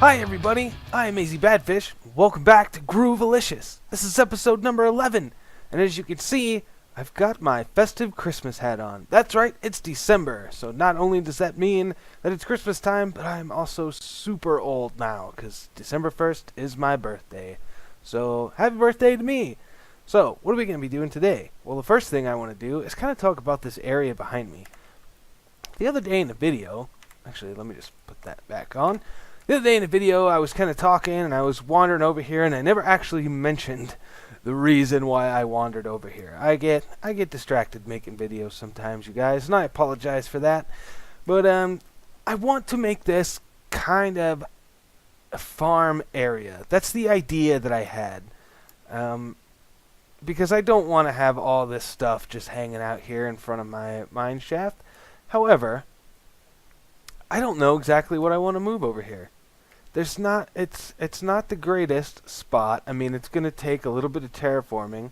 Hi everybody, I am AZ Badfish. Welcome back to Groovalicious. This is episode number 11, and as you can see, I've got my festive Christmas hat on. That's right, it's December, so not only does that mean that it's Christmas time, but I'm also super old now, because December 1st is my birthday. So, happy birthday to me! So, what are we going to be doing today? Well, the first thing I want to do is kind of talk about this area behind me. The other day in the video, actually let me just put that back on. The other day in the video, I was kind of talking, and I was wandering over here, and I never actually mentioned the reason why I wandered over here. I get distracted making videos sometimes, you guys, and I apologize for that. But I want to make this kind of a farm area. That's the idea that I had. Because I don't want to have all this stuff just hanging out here in front of my mine shaft. However, I don't know exactly what I want to move over here. It's not the greatest spot. I mean, it's going to take a little bit of terraforming.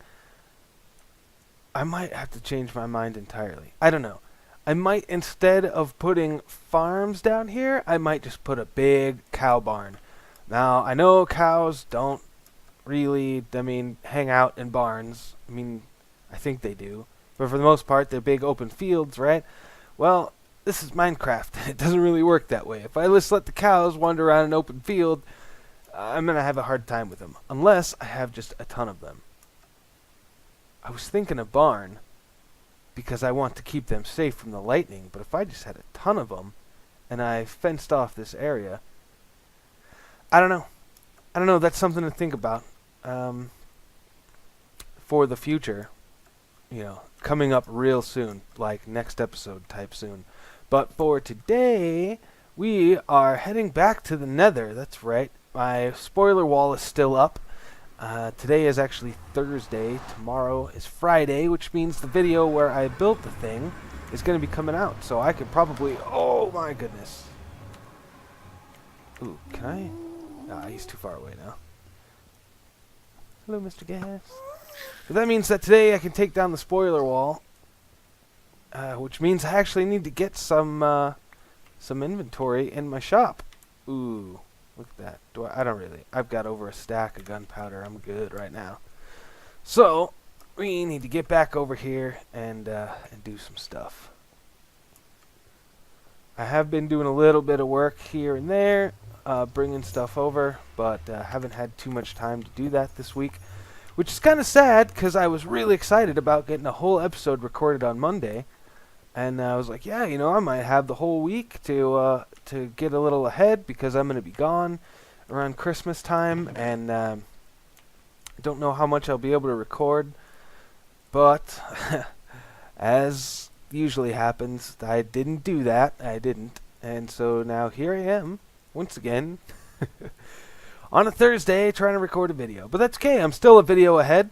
I might have to change my mind entirely. I don't know. I might, instead of putting farms down here, I might just put a big cow barn. Now, I know cows don't really, hang out in barns. I think they do. But for the most part, they're big open fields, right? Well, this is Minecraft. It doesn't really work that way. If I just let the cows wander around an open field, I'm going to have a hard time with them. Unless I have just a ton of them. I was thinking a barn because I want to keep them safe from the lightning. But if I just had a ton of them and I fenced off this area, I don't know. That's something to think about for the future. You know, coming up real soon, like next episode type soon. But for today, we are heading back to the Nether. That's right. My spoiler wall is still up. Today is actually Thursday. Tomorrow is Friday, which means the video where I built the thing is going to be coming out. So I could probably... Oh my goodness. Ooh, can I... Nah, he's too far away now. Hello, Mr. Gas. So that means that today I can take down the spoiler wall. Which means I actually need to get some inventory in my shop. Ooh, look at that. I don't really. I've got over a stack of gunpowder. I'm good right now. So we need to get back over here and do some stuff. I have been doing a little bit of work here and there, bringing stuff over, but haven't had too much time to do that this week. Which is kind of sad, because I was really excited about getting a whole episode recorded on Monday. And I was like, yeah, you know, I might have the whole week to get a little ahead, because I'm going to be gone around Christmas time. And I don't know how much I'll be able to record. But, as usually happens, I didn't do that. I didn't. And so now here I am, once again. On a Thursday, trying to record a video. But that's okay. I'm still a video ahead.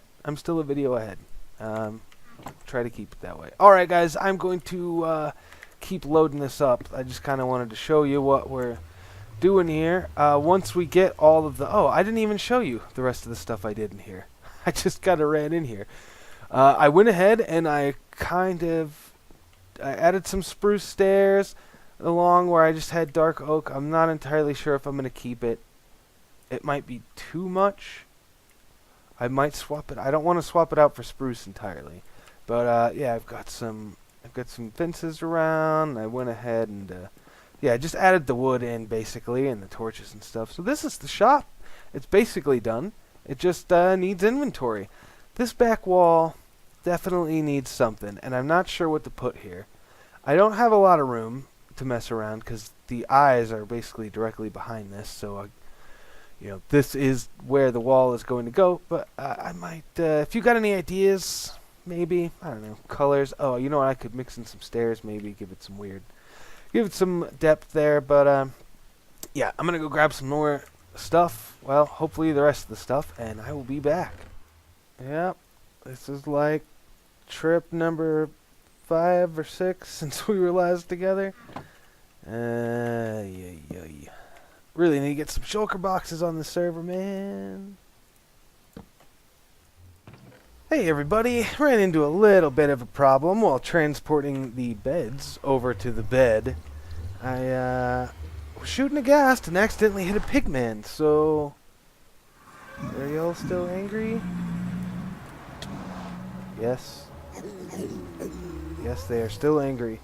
Try to keep it that way. Alright, guys. I'm going to keep loading this up. I just kind of wanted to show you what we're doing here. Once we get all of the... Oh, I didn't even show you the rest of the stuff I did in here. I just kind of ran in here. I went ahead and I added some spruce stairs along where I just had dark oak. I'm not entirely sure if I'm going to keep it. It might be too much. I might swap it. I don't want to swap it out for spruce entirely. But yeah, I've got some fences around. I went ahead and yeah, I just added the wood in basically and the torches and stuff. So this is the shop. It's basically done. It just needs inventory. This back wall definitely needs something, and I'm not sure what to put here. I don't have a lot of room to mess around because the eyes are basically directly behind this, so you know, this is where the wall is going to go, but I might, if you got any ideas, maybe, I don't know, colors. Oh, you know what, I could mix in some stairs, maybe, give it some depth there, but, yeah, I'm going to go grab some more stuff, well, hopefully the rest of the stuff, and I will be back. Yep, this is like trip number 5 or 6 since we were last together. Yeah. Really need to get some shulker boxes on the server, man. Hey everybody, ran into a little bit of a problem while transporting the beds over to the bed. I was shooting a ghast and accidentally hit a pigman. So, are y'all still angry? Yes. Yes, they are still angry.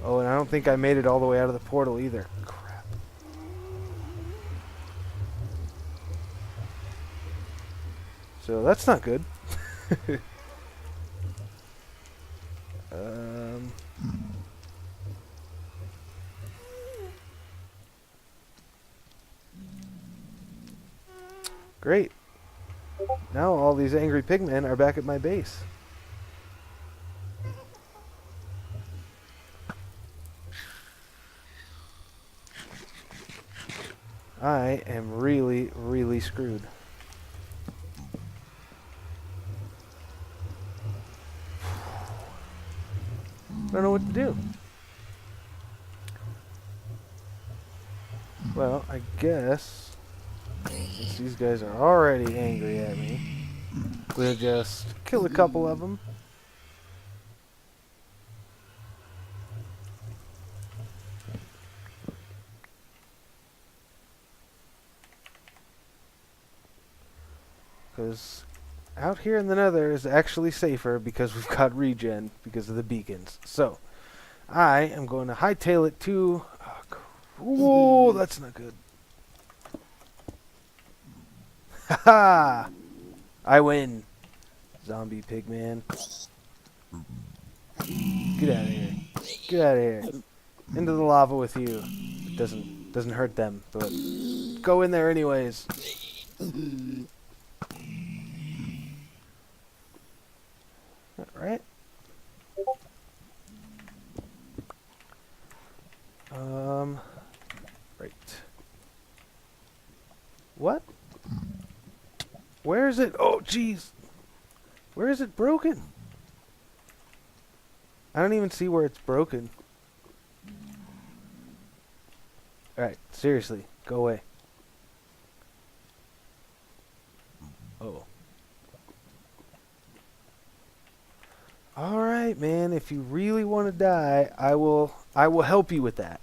Oh, and I don't think I made it all the way out of the portal either. Crap. So that's not good. Great. Now all these angry pigmen are back at my base. I am really, really screwed. I don't know what to do. Well, I guess since these guys are already angry at me, we'll just kill a couple of them. Because out here in the nether is actually safer because we've got regen because of the beacons. So, I am going to hightail it to... Whoa, that's not good. Haha! I win. Zombie pigman. Get out of here. Get out of here. Into the lava with you. It doesn't hurt them, but go in there anyways. Alright. Right. What? Where is it? Oh, jeez. Where is it broken? I don't even see where it's broken. Alright, seriously, go away. Oh. Alright, man, if you really want to die, I will help you with that.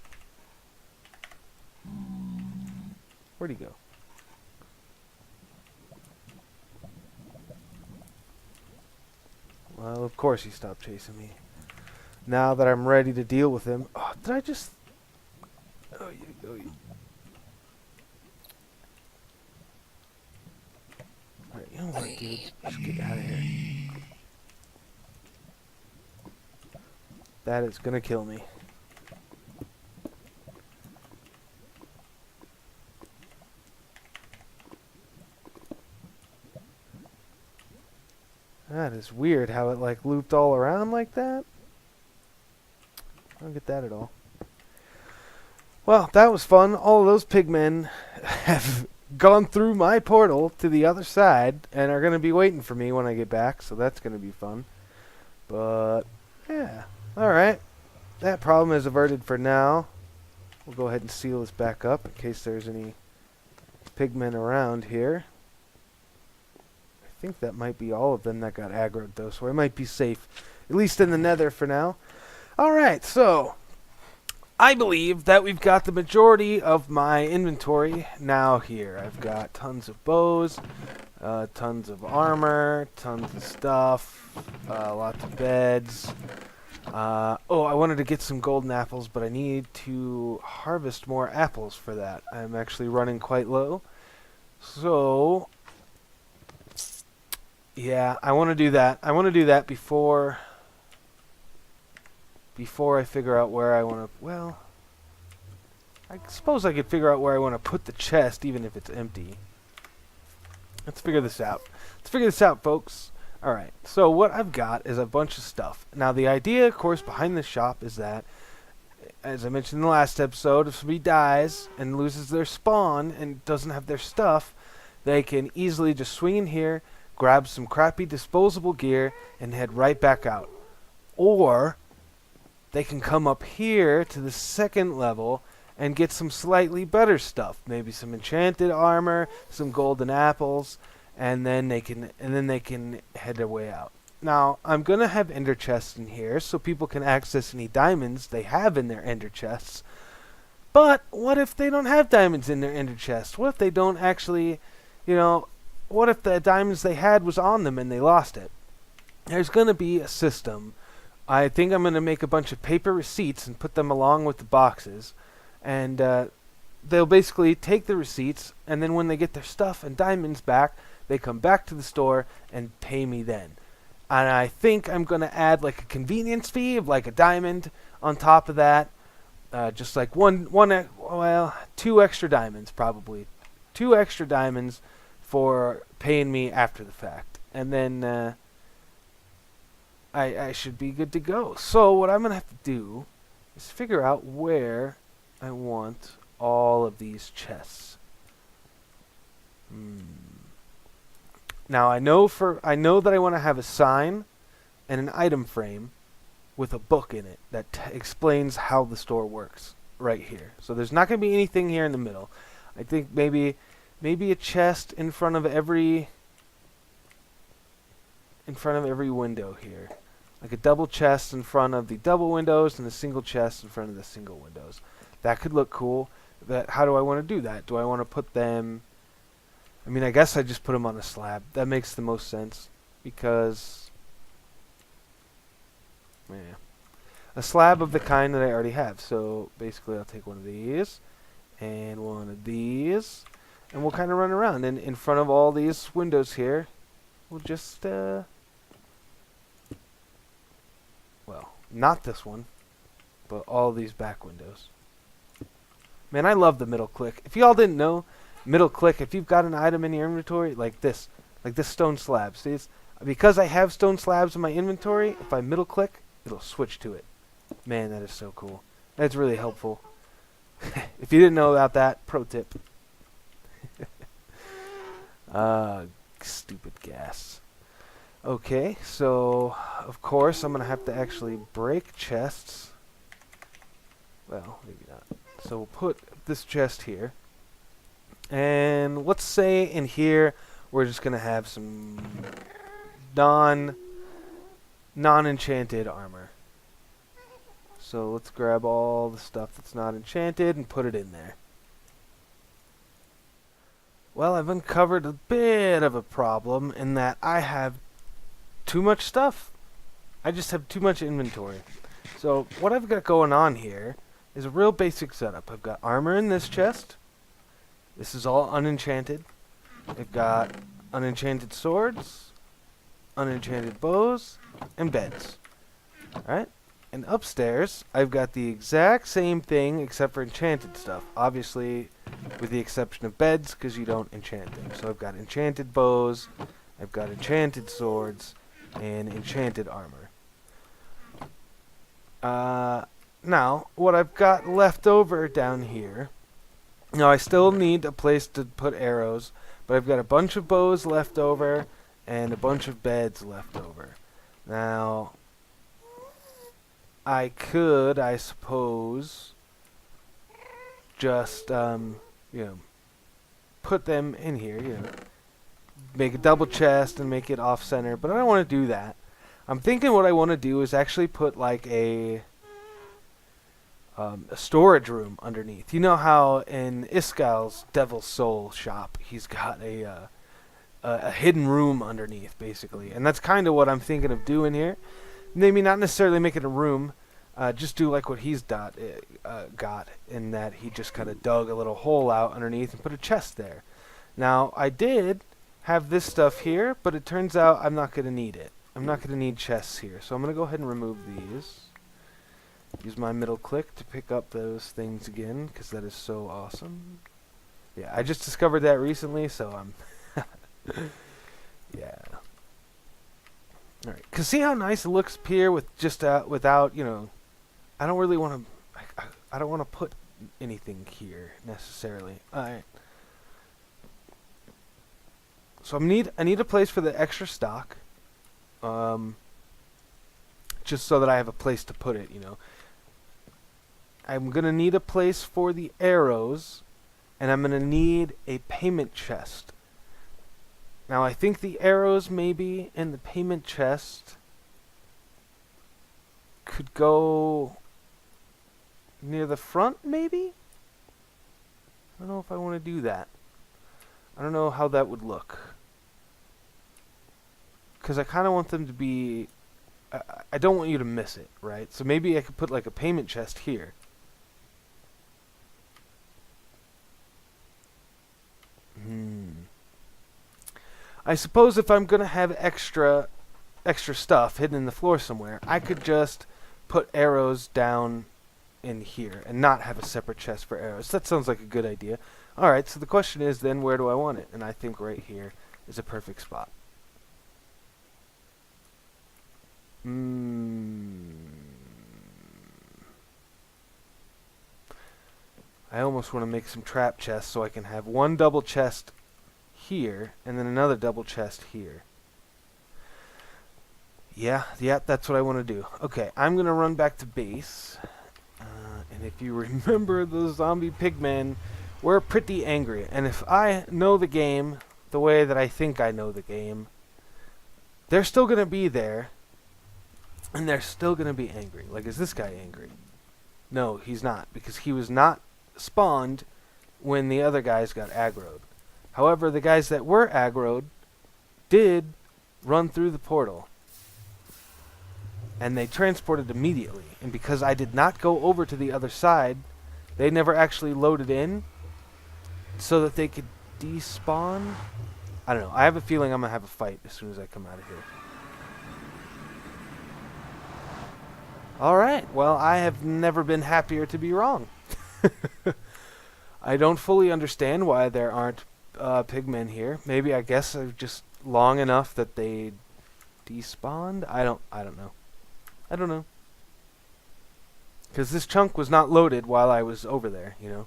Where'd he go? Well, of course he stopped chasing me. Now that I'm ready to deal with him. Oh, did I just... Oh, you. Alright, you know what, dude? Just get out of here. That is gonna kill me. That is weird how it like looped all around like that. I don't get that at all. Well, that was fun. All of those pigmen have gone through my portal to the other side and are going to be waiting for me when I get back, so that's going to be fun. But, yeah. Alright. That problem is averted for now. We'll go ahead and seal this back up in case there's any pigmen around here. I think that might be all of them that got aggroed, though, so I might be safe. At least in the nether for now. Alright, so... I believe that we've got the majority of my inventory now here. I've got tons of bows, tons of armor, tons of stuff, lots of beds. Oh, I wanted to get some golden apples, but I need to harvest more apples for that. I'm actually running quite low. So, yeah, I want to do that. I want to do that before I figure out where I want to... Well, I suppose I could figure out where I want to put the chest, even if it's empty. Let's figure this out. Let's figure this out, folks. Alright, so what I've got is a bunch of stuff. Now, the idea, of course, behind this shop is that, as I mentioned in the last episode, if somebody dies and loses their spawn and doesn't have their stuff, they can easily just swing in here, grab some crappy disposable gear, and head right back out. Or... they can come up here to the second level and get some slightly better stuff. Maybe some enchanted armor, some golden apples, and then they can head their way out. Now, I'm going to have ender chests in here so people can access any diamonds they have in their ender chests. But what if they don't have diamonds in their ender chest? What if they don't actually, what if the diamonds they had was on them and they lost it? There's going to be a system. I think I'm going to make a bunch of paper receipts and put them along with the boxes. And they'll basically take the receipts, and then when they get their stuff and diamonds back, they come back to the store and pay me then. And I think I'm going to add like a convenience fee of like a diamond on top of that. Just like two extra diamonds probably. 2 extra diamonds for paying me after the fact. And then I should be good to go. So what I'm going to have to do is figure out where I want all of these chests. Now I know that I want to have a sign and an item frame with a book in it that explains how the store works right here. So there's not going to be anything here in the middle. I think maybe a chest in front of every window here. Like a double chest in front of the double windows and a single chest in front of the single windows. That could look cool. How do I want to do that? Do I want to put them... I mean, I guess I just put them on a slab. That makes the most sense. Because... yeah. A slab of the kind that I already have. So basically I'll take one of these and one of these, and we'll kind of run around. And in front of all these windows here, we'll just well, not this one, but all these back windows. Man, I love the middle click. If y'all didn't know, middle click, if you've got an item in your inventory like this stone slab, see, because I have stone slabs in my inventory, if I middle click, it'll switch to it. Man, that is so cool. That's really helpful. If you didn't know about that, pro tip. Stupid gas. Okay, so of course I'm gonna have to actually break chests. Well, maybe not. So we'll put this chest here. And let's say in here we're just gonna have some non-enchanted armor. So let's grab all the stuff that's not enchanted and put it in there. Well, I've uncovered a bit of a problem in that I have too much stuff. I just have too much inventory. So what I've got going on here is a real basic setup. I've got armor in this chest. This is all unenchanted. I've got unenchanted swords, unenchanted bows, and beds. Alright? And upstairs, I've got the exact same thing except for enchanted stuff. Obviously, with the exception of beds, because you don't enchant them. So I've got enchanted bows, I've got enchanted swords, and enchanted armor. Now, what I've got left over down here... Now, I still need a place to put arrows, but I've got a bunch of bows left over, and a bunch of beds left over. Now... I could, I suppose, just, put them in here, make a double chest and make it off-center, but I don't want to do that. I'm thinking what I want to do is actually put, like, a storage room underneath. You know how in Iskal's Devil's Soul shop, he's got a hidden room underneath, basically. And that's kind of what I'm thinking of doing here. Maybe not necessarily make it a room, just do like what he's got in that he just kind of dug a little hole out underneath and put a chest there. Now, I did have this stuff here, but it turns out I'm not going to need it. I'm not going to need chests here, so I'm going to go ahead and remove these. Use my middle click to pick up those things again, because that is so awesome. Yeah, I just discovered that recently, so I'm... yeah. Alright, because see how nice it looks up here with just without, I don't really want to, I don't want to put anything here necessarily. Alright. So I need a place for the extra stock. Just so that I have a place to put it, I'm going to need a place for the arrows, and I'm going to need a payment chest. Now, I think the arrows maybe in the payment chest could go near the front, maybe? I don't know if I want to do that. I don't know how that would look. Because I kind of want them to be... I don't want you to miss it, right? So maybe I could put like a payment chest here. I suppose if I'm going to have extra stuff hidden in the floor somewhere, I could just put arrows down in here and not have a separate chest for arrows. That sounds like a good idea. Alright, so the question is then, where do I want it? And I think right here is a perfect spot. I almost want to make some trap chests so I can have one double chest here and then another double chest here. Yeah, that's what I want to do. Okay, I'm going to run back to base. And if you remember, the zombie pigmen were pretty angry. And if I know the game the way that I think I know the game, they're still going to be there. And they're still going to be angry. Like, is this guy angry? No, he's not. Because he was not spawned when the other guys got aggroed. However, the guys that were aggroed did run through the portal. And they transported immediately. And because I did not go over to the other side, they never actually loaded in so that they could despawn. I don't know. I have a feeling I'm going to have a fight as soon as I come out of here. Alright, well, I have never been happier to be wrong. I don't fully understand why there aren't pigmen here. Maybe I guess they're just long enough that they despawned? I don't know. I don't know. Because this chunk was not loaded while I was over there, you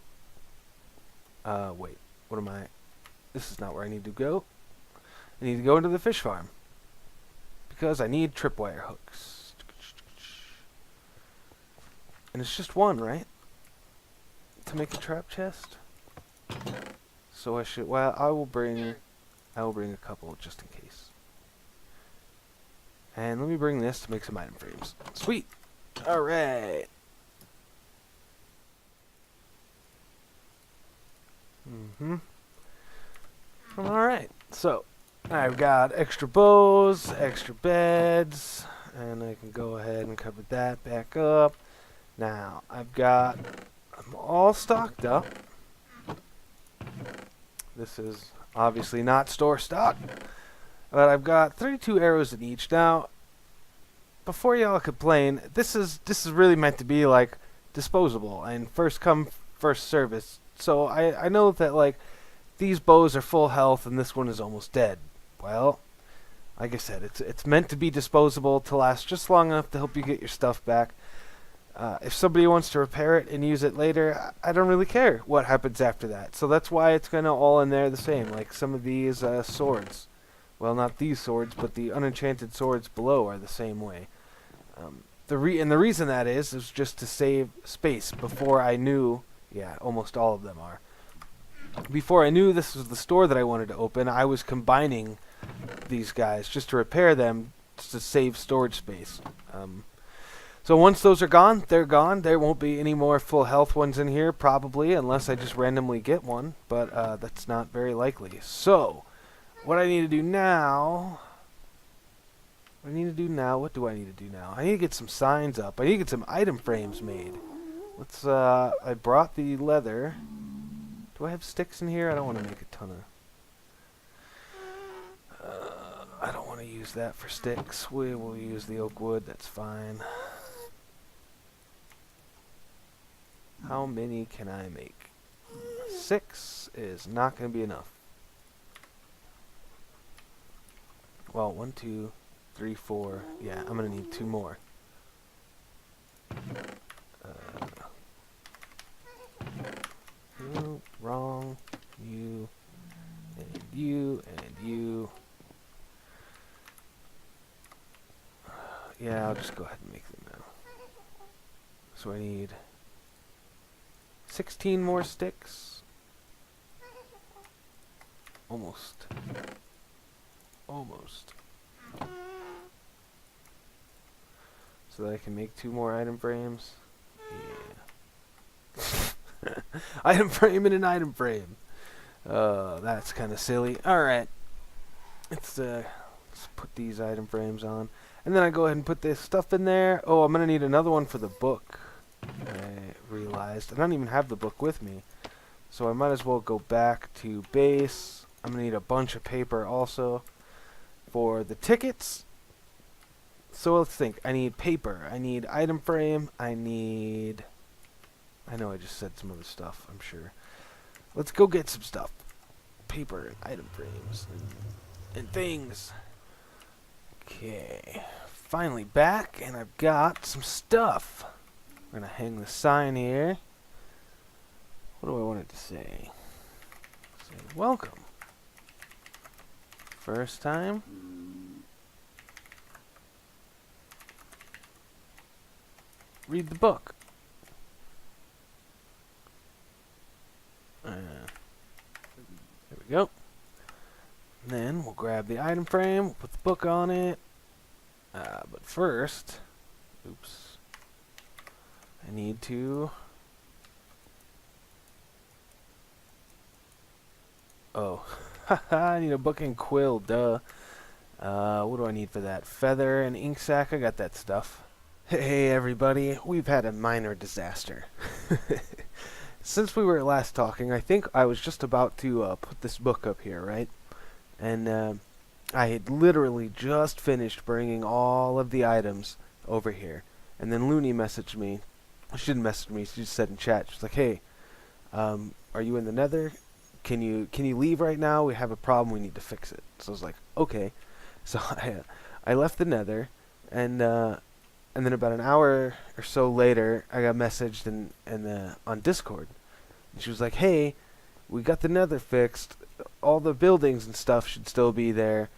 know. Wait. What am I? This is not where I need to go. I need to go into the fish farm. Because I need tripwire hooks. And it's just one, right? To make a trap chest? So I should... Well, I will bring a couple just in case. And let me bring this to make some item frames. Sweet! Alright! Alright, so I've got extra bows, extra beds, and I can go ahead and cover that back up. Now, I'm all stocked up. This is obviously not store stock. But I've got 32 arrows in each. Now, before y'all complain, this is really meant to be like disposable and first come, first service. So I know that like these bows are full health and this one is almost dead. Well, like I said, it's meant to be disposable to last just long enough to help you get your stuff back. If somebody wants to repair it and use it later, I don't really care what happens after that. So that's why it's kind of all in there the same. Like some of these swords. Well, not these swords, but the unenchanted swords below are the same way. The reason that is just to save space. Before I knew, yeah, almost all of them are. Before I knew this was the store that I wanted to open, I was combining these guys just to repair them to save storage space. So once those are gone, they're gone. There won't be any more full health ones in here, probably, unless I just randomly get one. But that's not very likely. So, what I need to do now... What do I need to do now? I need to get some signs up. I need to get some item frames made. Let's, I brought the leather. Do I have sticks in here? I don't want to make a ton of... I don't want to use that for sticks. We will use the oak wood. That's fine. How many can I make? 6 is not going to be enough. Well, 1, 2, 3, 4. Yeah, I'm going to need 2 more. No, wrong. You, and you, and you. Yeah, I'll just go ahead and make them now. So I need 16 more sticks. Almost. Almost. So that I can make 2 more item frames. Yeah. Item frame and an item frame. That's kind of silly. Alright. Let's put these item frames on. And then I go ahead and put this stuff in there. Oh, I'm going to need another one for the book. I realized. I don't even have the book with me. So I might as well go back to base. I'm going to need a bunch of paper also for the tickets. So let's think. I need paper. I need item frame. I know I just said some other stuff, I'm sure. Let's go get some stuff. Paper and item frames and things. Okay. Finally back, and I've got some stuff. We're going to hang the sign here. What do I want it to say? Say, welcome. First time. Read the book. There we go. And then we'll grab the item frame, we'll put the book on it. But first, oops, I need to. Oh, I need a book and quill, duh. What do I need for that? Feather and ink sac, I got that stuff. Hey everybody, we've had a minor disaster. Since we were last talking, I think I was just about to put this book up here, right? And I had literally just finished bringing all of the items over here. And then Looney messaged me. She didn't message me, she just said in chat, she's like, hey, are you in the nether? Can you leave right now? We have a problem, we need to fix it. So I was like, okay. So I left the nether, and then about an hour or so later, I got messaged on Discord. And she was like, hey, we got the nether fixed. All the buildings and stuff should still be there.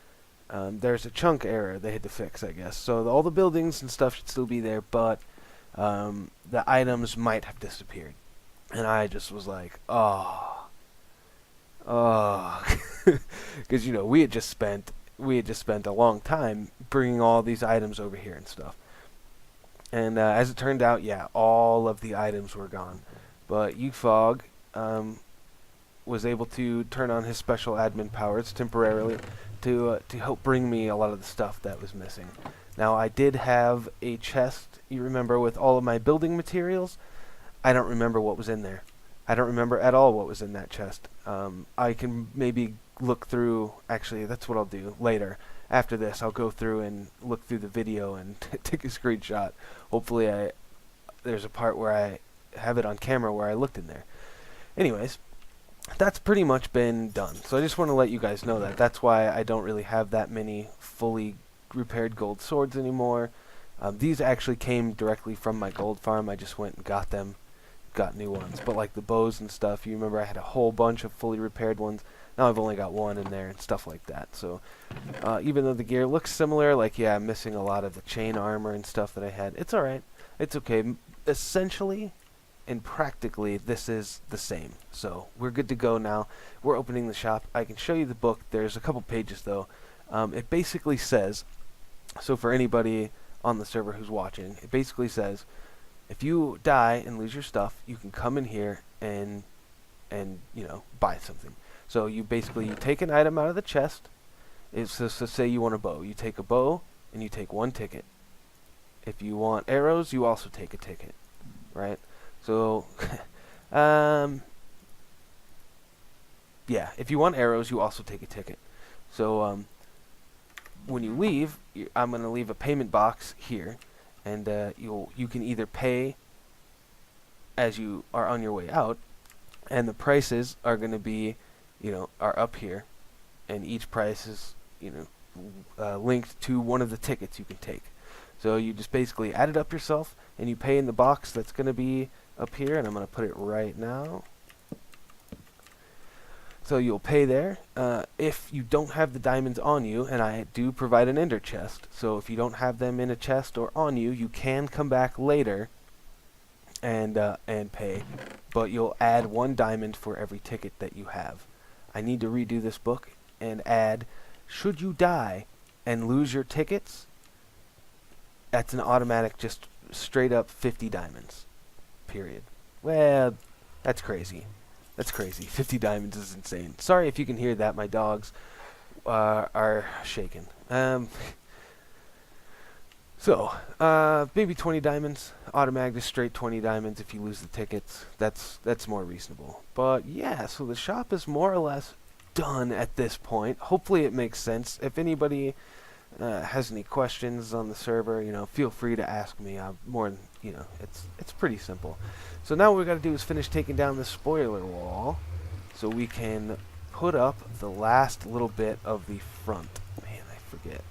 There's a chunk error they had to fix, I guess. So all the buildings and stuff should still be there, but the items might have disappeared. And I just was like, oh. Because, you know, we had just spent a long time bringing all these items over here and stuff. And as it turned out, yeah, all of the items were gone. But UFOG was able to turn on his special admin powers temporarily to help bring me a lot of the stuff that was missing. Now, I did have a chest, you remember, with all of my building materials. I don't remember what was in there. I don't remember at all what was in that chest. I can maybe look through, actually, that's what I'll do later. After this, I'll go through and look through the video and take a screenshot. Hopefully there's a part where I have it on camera where I looked in there. Anyways, that's pretty much been done. So I just want to let you guys know that. That's why I don't really have that many fully repaired gold swords anymore. These actually came directly from my gold farm. I just went and got them, got new ones. But like the bows and stuff, you remember I had a whole bunch of fully repaired ones. Now I've only got one in there and stuff like that. So even though the gear looks similar, like, yeah, I'm missing a lot of the chain armor and stuff that I had. It's alright. It's okay. Essentially and practically, this is the same. So we're good to go now. We're opening the shop. I can show you the book. There's a couple pages, though. It basically says, so for anybody on the server who's watching, it basically says, if you die and lose your stuff, you can come in here and you know, buy something. So you take an item out of the chest. So say you want a bow. You take a bow and you take one ticket. If you want arrows, you also take a ticket, right? So, yeah, if you want arrows, you also take a ticket. So when you leave, I'm going to leave a payment box here, and you can either pay as you are on your way out, and the prices are going to be, you know, are up here, and each price is, you know, linked to one of the tickets you can take. So you just basically add it up yourself, and you pay in the box that's going to be up here, and I'm going to put it right now. So you'll pay there. If you don't have the diamonds on you, and I do provide an ender chest, so if you don't have them in a chest or on you, you can come back later and pay, but you'll add 1 diamond for every ticket that you have. I need to redo this book and add, should you die and lose your tickets, that's an automatic, just straight up 50 diamonds. Period. Well, That's crazy. That's crazy. 50 diamonds is insane. Sorry if you can hear that. My dogs are shaking. So, maybe 20 diamonds. Automatic straight 20 diamonds if you lose the tickets. That's more reasonable. But yeah, so the shop is more or less done at this point. Hopefully it makes sense. If anybody has any questions on the server, you know, feel free to ask me. I'm more, you know, it's pretty simple. So now what we got to do is finish taking down the spoiler wall, so we can put up the last little bit of the front. Man, I forget.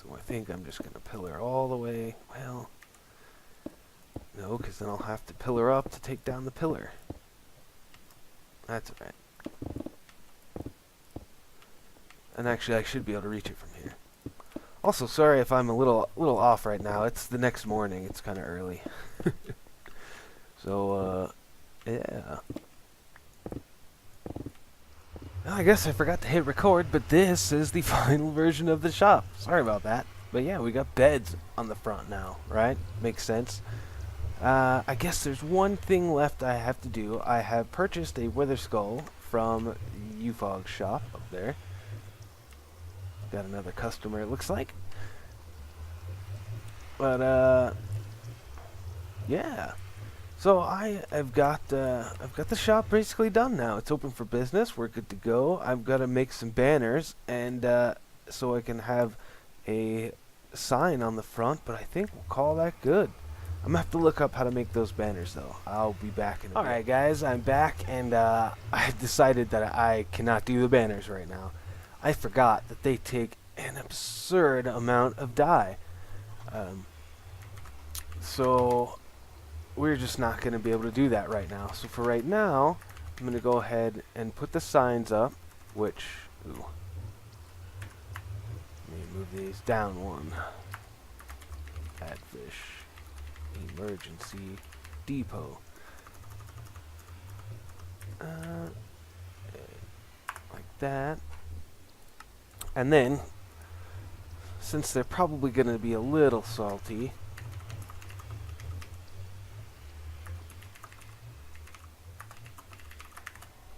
So I think I'm just gonna pillar all the way. Well, no, because then I'll have to pillar up to take down the pillar. That's alright. And actually, I should be able to reach it from here. Also, sorry if I'm a little off right now. It's the next morning. It's kind of early. So, yeah. Well, I guess I forgot to hit record, but this is the final version of the shop. Sorry about that. But yeah, we got beds on the front now, right? Makes sense. I guess there's one thing left I have to do. I have purchased a wither skull from UFOG shop up there. Got another customer, it looks like. But yeah. So I've got the shop basically done now. It's open for business. We're good to go. I've got to make some banners, and so I can have a sign on the front. But I think we'll call that good. I'm gonna have to look up how to make those banners, though. I'll be back in a bit. Alright guys, I'm back, and I've decided that I cannot do the banners right now. I forgot that they take an absurd amount of dye. So we're just not gonna be able to do that right now. So for right now, I'm gonna go ahead and put the signs up, which, ooh. Let me move these down one. Add fish. Emergency depot. Like that. And then, since they're probably going to be a little salty,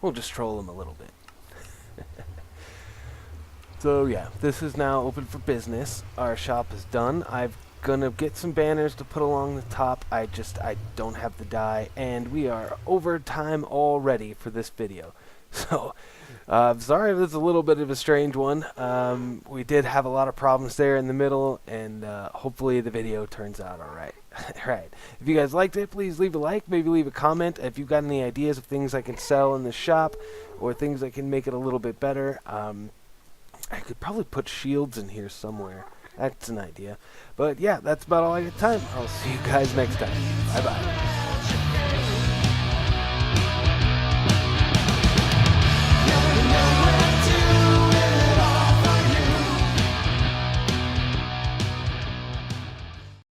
we'll just troll them a little bit. So yeah, this is now open for business. Our shop is done. I'm gonna get some banners to put along the top. I don't have the dye, and we are over time already for this video. So, sorry if it's a little bit of a strange one. We did have a lot of problems there in the middle, and hopefully the video turns out alright. Alright. If you guys liked it, please leave a like, maybe leave a comment. If you've got any ideas of things I can sell in the shop, or things that can make it a little bit better, I could probably put shields in here somewhere. That's an idea. But yeah, that's about all I got time. I'll see you guys next time. Bye-bye.